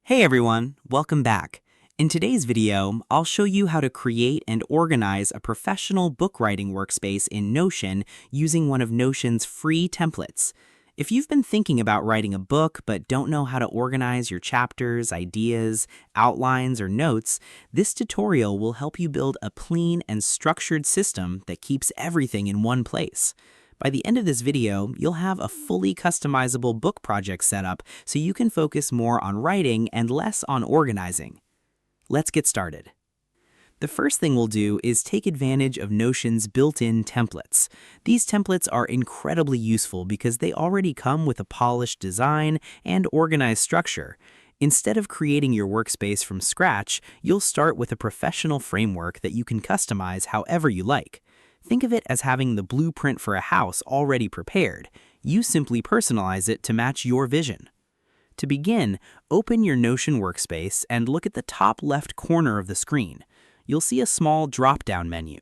Hey everyone, welcome back. In today's video, I'll show you how to create and organize a professional book writing workspace in Notion using one of Notion's free templates. If you've been thinking about writing a book but don't know how to organize your chapters, ideas, outlines, or notes, this tutorial will help you build a clean and structured system that keeps everything in one place. By the end of this video, you'll have a fully customizable book project set up so you can focus more on writing and less on organizing. Let's get started. The first thing we'll do is take advantage of Notion's built-in templates. These templates are incredibly useful because they already come with a polished design and organized structure. Instead of creating your workspace from scratch, you'll start with a professional framework that you can customize however you like. Think of it as having the blueprint for a house already prepared. You simply personalize it to match your vision. To begin, open your Notion workspace and look at the top left corner of the screen. You'll see a small drop-down menu.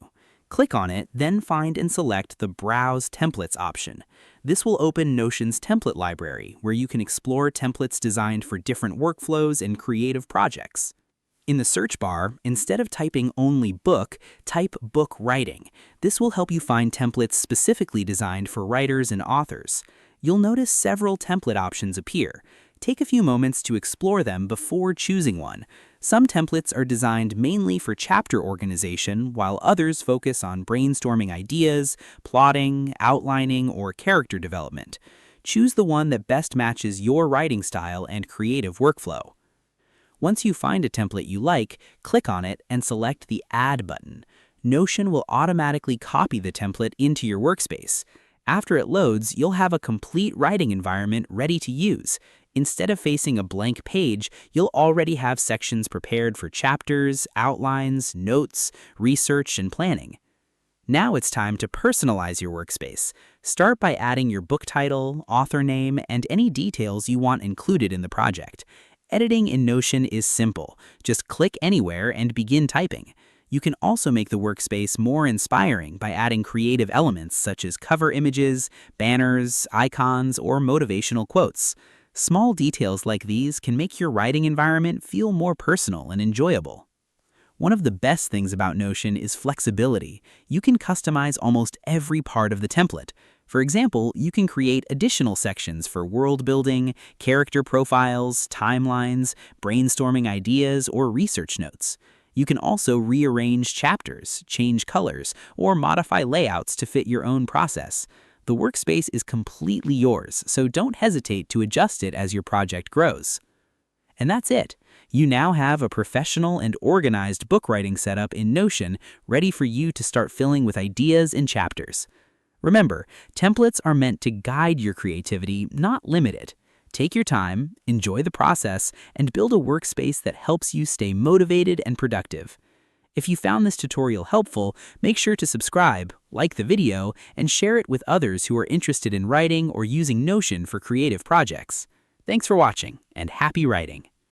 Click on it, then find and select the Browse Templates option. This will open Notion's template library, where you can explore templates designed for different workflows and creative projects. In the search bar, instead of typing only book, type book writing. This will help you find templates specifically designed for writers and authors. You'll notice several template options appear. Take a few moments to explore them before choosing one. Some templates are designed mainly for chapter organization, while others focus on brainstorming ideas, plotting, outlining, or character development. Choose the one that best matches your writing style and creative workflow. Once you find a template you like, click on it and select the Add button. Notion will automatically copy the template into your workspace. After it loads, you'll have a complete writing environment ready to use. Instead of facing a blank page, you'll already have sections prepared for chapters, outlines, notes, research, and planning. Now it's time to personalize your workspace. Start by adding your book title, author name, and any details you want included in the project. Editing in Notion is simple. Just click anywhere and begin typing. You can also make the workspace more inspiring by adding creative elements such as cover images, banners, icons, or motivational quotes. Small details like these can make your writing environment feel more personal and enjoyable. One of the best things about Notion is flexibility. You can customize almost every part of the template. For example, you can create additional sections for world building, character profiles, timelines, brainstorming ideas, or research notes. You can also rearrange chapters, change colors, or modify layouts to fit your own process. The workspace is completely yours, so don't hesitate to adjust it as your project grows. And that's it. You now have a professional and organized book writing setup in Notion ready for you to start filling with ideas and chapters. Remember, templates are meant to guide your creativity, not limit it. Take your time, enjoy the process, and build a workspace that helps you stay motivated and productive. If you found this tutorial helpful, make sure to subscribe, like the video, and share it with others who are interested in writing or using Notion for creative projects. Thanks for watching, and happy writing!